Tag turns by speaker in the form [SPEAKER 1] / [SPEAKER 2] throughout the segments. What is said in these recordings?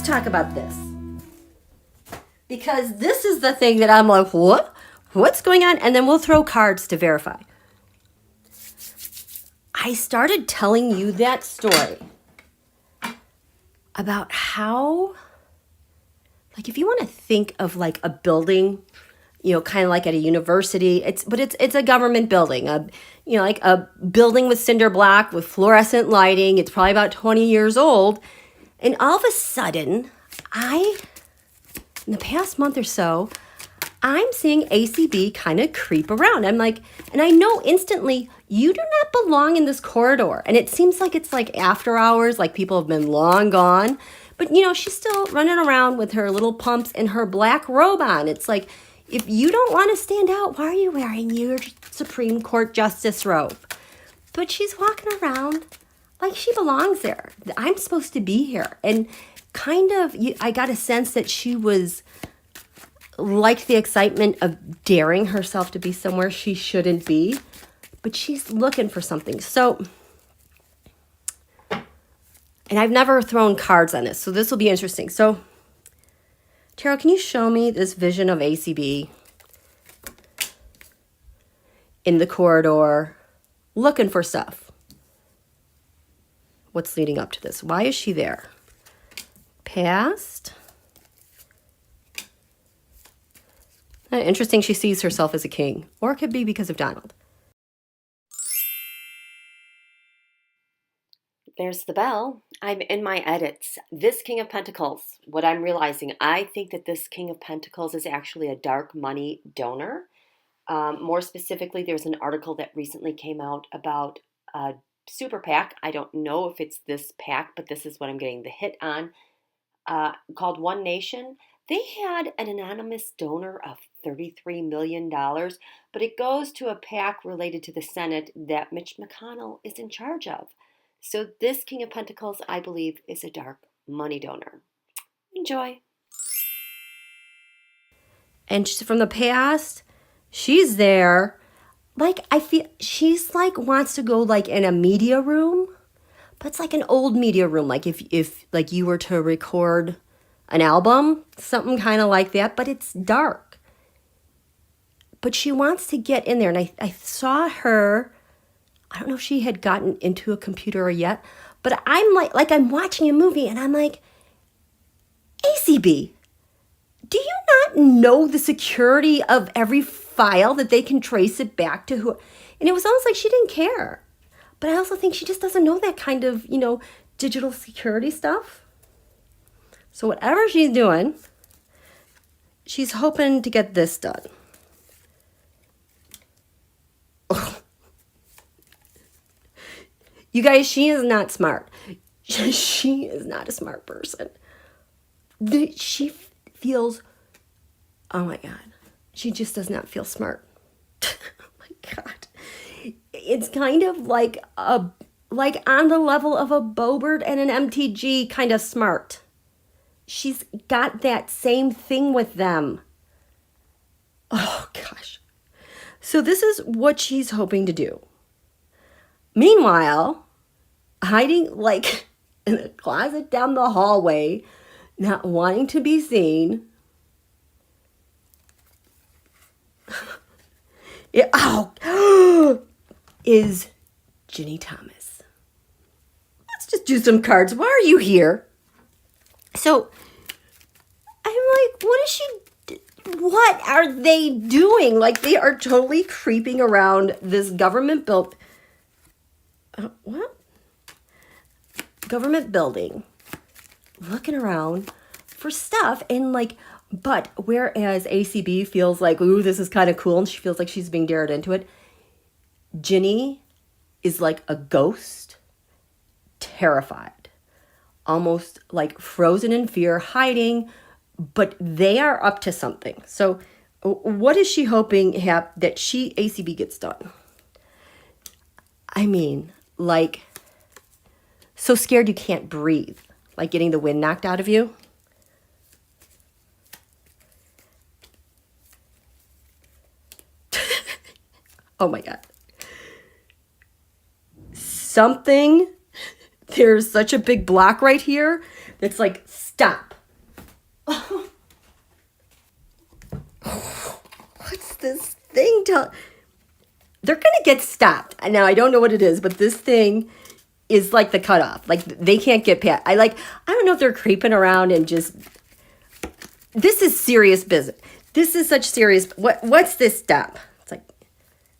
[SPEAKER 1] talk about this. Because this is the thing that I'm like, what? What's going on? And then we'll throw cards to verify. I started telling you that story about how, like, if you want to think of like a building, you know, kind of like at a university, it's a government building, like a building with cinder block with fluorescent lighting. It's probably about 20 years old. And all of a sudden, in the past month or so, I'm seeing ACB kind of creep around. I'm like, and I know instantly, you do not belong in this corridor. And it seems like it's like after hours, like people have been long gone. But, you know, she's still running around with her little pumps and her black robe on. It's like, if you don't want to stand out, why are you wearing your Supreme Court Justice robe? But she's walking around like she belongs there. I'm supposed to be here. And kind of, I got a sense that she was like the excitement of daring herself to be somewhere she shouldn't be, but she's looking for something. So, and I've never thrown cards on this, so this will be interesting. So, Tarot, can you show me this vision of ACB in the corridor looking for stuff? What's leading up to this? Why is she there? Past. Interesting, she sees herself as a king. Or it could be because of Donald. There's the bell. I'm in my edits. This King of Pentacles, what I'm realizing, I think that this King of Pentacles is actually a dark money donor. More specifically, there's an article that recently came out about a super PAC. I don't know if it's this PAC, but this is what I'm getting the hit on, called One Nation. They had an anonymous donor of $33 million, but it goes to a PAC related to the Senate that Mitch McConnell is in charge of. So this King of Pentacles, I believe, is a dark money donor. Enjoy. And from the past, she's there. Like, I feel she's like wants to go like in a media room, but it's like an old media room. Like if like you were to record an album, something kind of like that, but it's dark. But she wants to get in there. And I saw her, I don't know if she had gotten into a computer yet, but I'm like I'm watching a movie and I'm like, ACB, do you not know the security of every file that they can trace it back to who? And it was almost like she didn't care. But I also think she just doesn't know that kind of, digital security stuff. So whatever she's doing, she's hoping to get this done. Oh. You guys, she is not smart. She is not a smart person. She feels, oh my God, she just does not feel smart. Oh my God. It's kind of like on the level of a Bobert and an MTG kind of smart. She's got that same thing with them. Oh gosh. So this is what she's hoping to do. Meanwhile, hiding like in a closet down the hallway, not wanting to be seen. Is Ginni Thomas. Let's just do some cards. Why are you here? So I'm like, what are they doing? Like, they are totally creeping around this government built, government building, looking around for stuff. And but whereas ACB feels like, ooh, this is kind of cool, and she feels like she's being dared into it, Ginni is like a ghost, terrified, almost like frozen in fear, hiding, but they are up to something. So what is she hoping that ACB gets done? I mean, like, so scared you can't breathe, like getting the wind knocked out of you. Oh my God. There's such a big block right here that's like, stop. What's this thing? They're going to get stopped. Now, I don't know what it is, but this thing is like the cutoff. Like, they can't get past. I don't know if they're creeping around and just, this is serious business. This is such serious, what's this stop? It's like,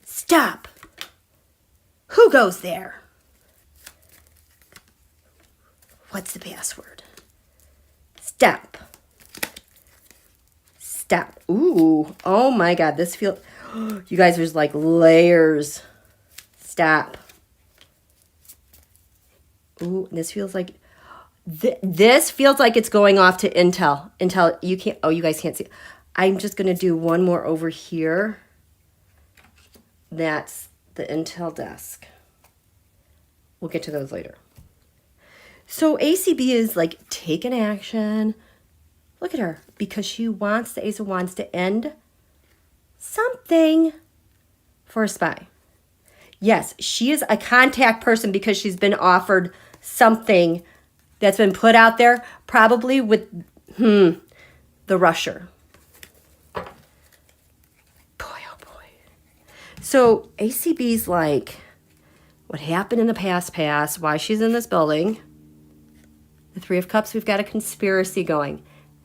[SPEAKER 1] stop. Who goes there? What's the password? Stop. Stop. Ooh, oh my God, this feels, you guys, there's like layers. Stop. Ooh, this feels like, this feels like it's going off to Intel. Intel, you can't, oh, you guys can't see. I'm just going to do one more over here. That's the Intel desk. We'll get to those later. So ACB is like taking action. Look at her, because she wants, the Ace of Wands, to end something for a spy. Yes, she is a contact person because she's been offered something that's been put out there, probably with the rusher. Boy, oh boy. So ACB's like, what happened in the past, why she's in this building. The Three of Cups, we've got a conspiracy going.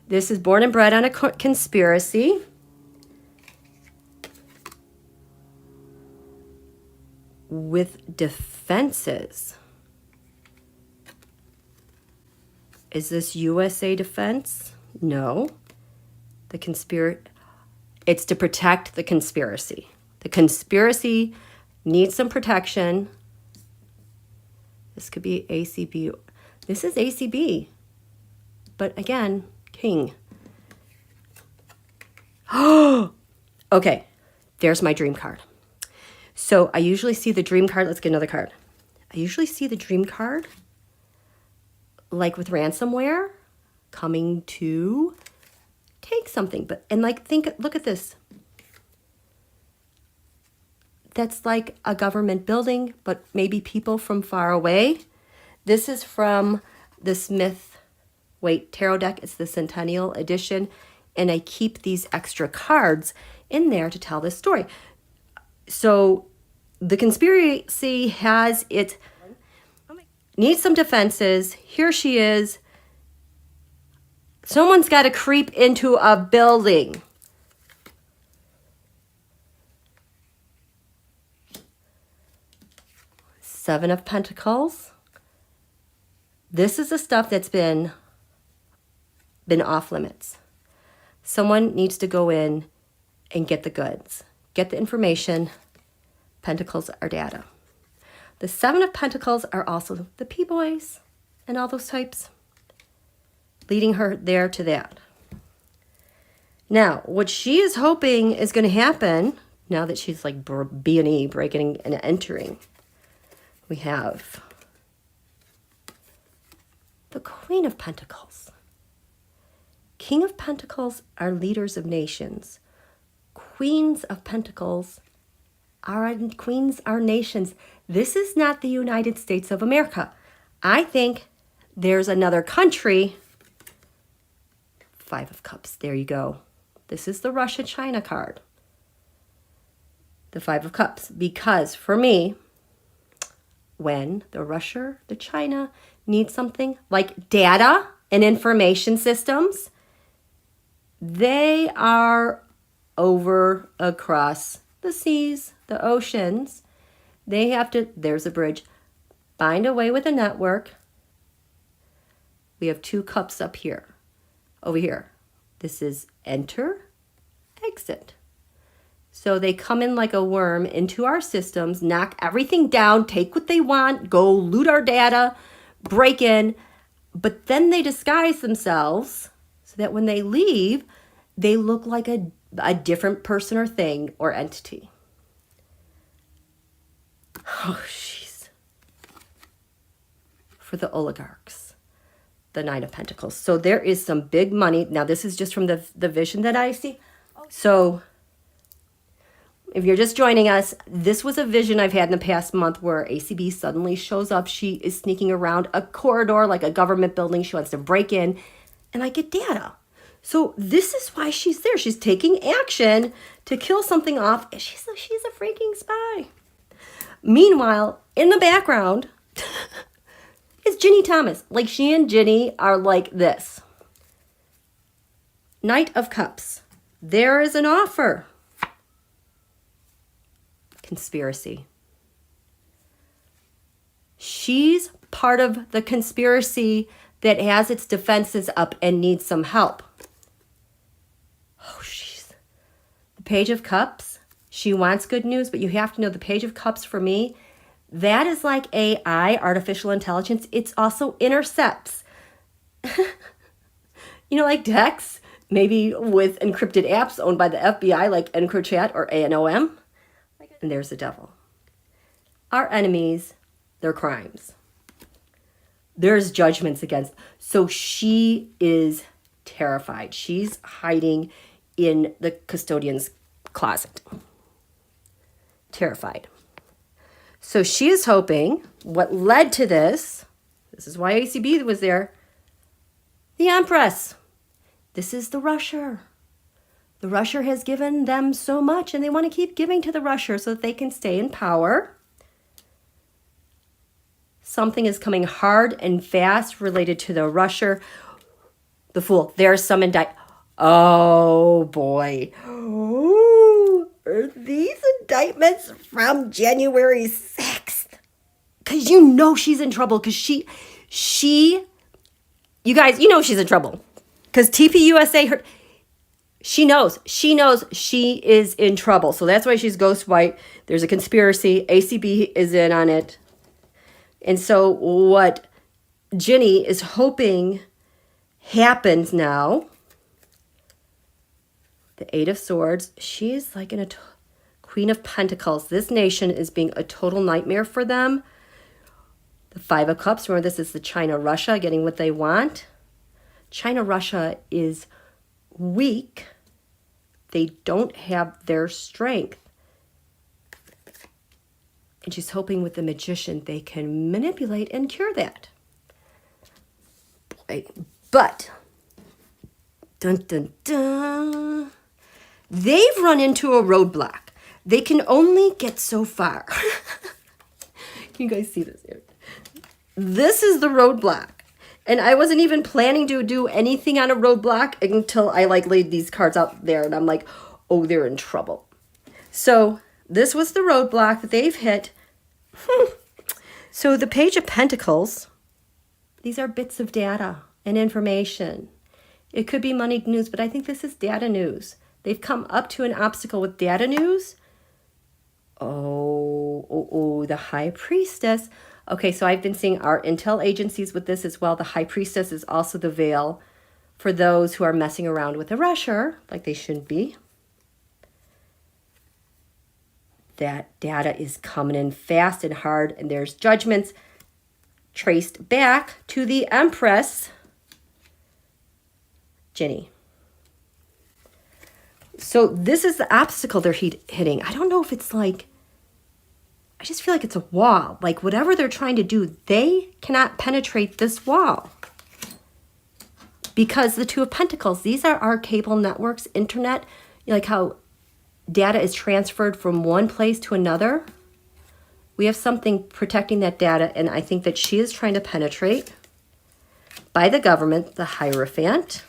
[SPEAKER 1] This is born and bred on a conspiracy. With defenses. Is this USA defense? No. The it's to protect the conspiracy. The conspiracy needs some protection. This could be ACB. This is ACB. But again, King. Okay, there's my dream card. So I usually see the dream card. Let's get another card. I usually see the dream card like with ransomware coming to take something. And like, look at this. That's like a government building, but maybe people from far away. This is from the Smith Tarot deck. It's the Centennial Edition. And I keep these extra cards in there to tell this story. So the conspiracy has needs some defenses. Here she is. Someone's got to creep into a building. Seven of Pentacles. This is the stuff that's been off limits. Someone needs to go in and get the goods, get the information. Pentacles are data. The Seven of Pentacles are also the P-boys and all those types, leading her there to that. Now, what she is hoping is going to happen, now that she's like B&E, breaking and entering, we have the Queen of Pentacles. King of Pentacles are leaders of nations. Queens of Pentacles queens are nations. This is not the United States of America. I think there's another country. Five of Cups. There you go. This is the Russia-China card. The Five of Cups. Because for me, when the China needs something like data and information systems, they are over across the seas, the oceans. They have to, there's a bridge, bind away with a network. We have two cups up here, over here. This is enter, exit. So they come in like a worm into our systems, knock everything down, take what they want, go loot our data, break in, but then they disguise themselves so that when they leave, they look like a different person or thing or entity. Oh, jeez. For the oligarchs, the Nine of Pentacles. So there is some big money. Now, this is just from the vision that I see. So if you're just joining us, this was a vision I've had in the past month where ACB suddenly shows up. She is sneaking around a corridor like a government building. She wants to break in, and I get data. So this is why she's there. She's taking action to kill something off. She's a freaking spy. Meanwhile, in the background is Ginni Thomas. Like, she and Ginni are like this. Knight of Cups. There is an offer. Conspiracy. She's part of the conspiracy that has its defenses up and needs some help. Oh, she's the Page of Cups. She wants good news, but you have to know the Page of Cups for me, that is like AI, artificial intelligence. It's also intercepts. Like Dex, maybe with encrypted apps owned by the FBI like EncroChat or ANOM. And there's the devil. Our enemies, their crimes. There's judgments against. So she is terrified. She's hiding in the custodian's closet. Terrified. So she is hoping what led to this is why ACB was there, the Empress. This is the rusher. The rusher has given them so much, and they want to keep giving to the rusher so that they can stay in power. Something is coming hard and fast related to the rusher. The Fool. There's some Oh, boy. Ooh, are these indictments from January 6th? Because she's in trouble. Because you guys, she's in trouble. Because TPUSA, she knows she is in trouble. So that's why she's ghost white. There's a conspiracy. ACB is in on it. And so what Ginni is hoping happens now, the Eight of Swords, she is like a Queen of Pentacles. This nation is being a total nightmare for them. The Five of Cups, remember this is the China-Russia getting what they want. China-Russia is weak. They don't have their strength. And she's hoping with the Magician they can manipulate and cure that. But, dun dun dun, they've run into a roadblock. They can only get so far. Can you guys see this here? This is the roadblock. And I wasn't even planning to do anything on a roadblock until I laid these cards out there. And I'm like, oh, they're in trouble. So this was the roadblock that they've hit. So the Page of Pentacles, these are bits of data and information. It could be money news, but I think this is data news. They've come up to an obstacle with data news. Oh, the High Priestess. Okay, so I've been seeing our intel agencies with this as well. The High Priestess is also the veil for those who are messing around with the rusher, like they shouldn't be. That data is coming in fast and hard, and there's judgments traced back to the Empress, Ginni. So this is the obstacle they're hitting. I don't know if it's I just feel like it's a wall. Like whatever they're trying to do, they cannot penetrate this wall. Because the Two of Pentacles, these are our cable networks, internet, like how data is transferred from one place to another. We have something protecting that data, and I think that she is trying to penetrate by the government, the Hierophant.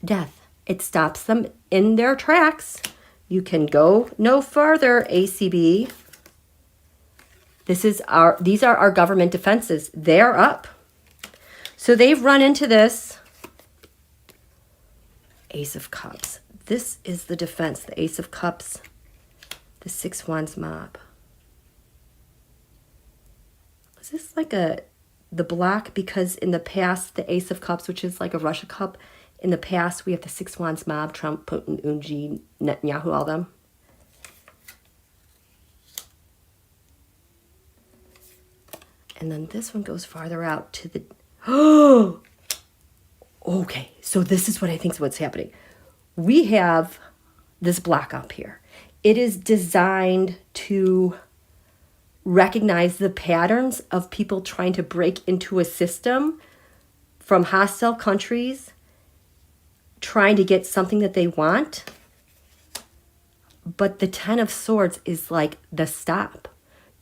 [SPEAKER 1] Death. It stops them in their tracks. You can go no further, ACB. These are our government defenses. They're up. So they've run into this. Ace of Cups. This is the defense, the Ace of Cups, the Six Wands mob. Is this the block? Because in the past, the Ace of Cups, which is like a Russia cup, in the past, we have the Six Wands mob, Trump, Putin, Unji, Netanyahu, all them. And then this one goes farther out to the... Oh! Okay, so this is what I think is what's happening. We have this block up here. It is designed to recognize the patterns of people trying to break into a system from hostile countries trying to get something that they want. But the Ten of Swords is like the stop.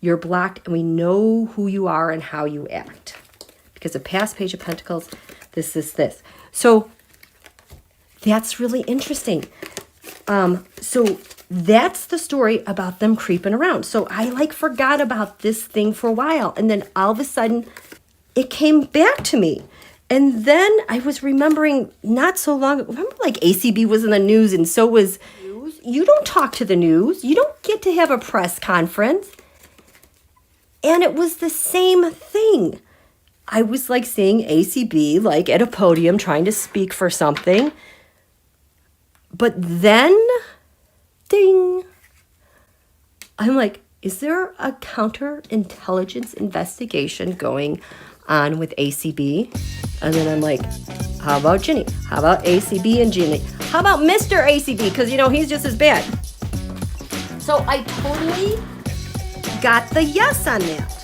[SPEAKER 1] You're blocked, and we know who you are and how you act. Because the past Page of Pentacles, this. So that's really interesting. So that's the story about them creeping around. So I like forgot about this thing for a while. And then all of a sudden it came back to me. And then I was remembering not so long ago, remember like ACB was in the news and so was news. You don't talk to the news. You don't get to have a press conference. And it was the same thing. I was like seeing ACB like at a podium trying to speak for something. But then, ding, I'm like, is there a counterintelligence investigation going on with ACB? And then I'm like, how about Ginni? How about ACB&Ginni? How about Mr. ACB? Because, he's just as bad. So I totally got the yes on that.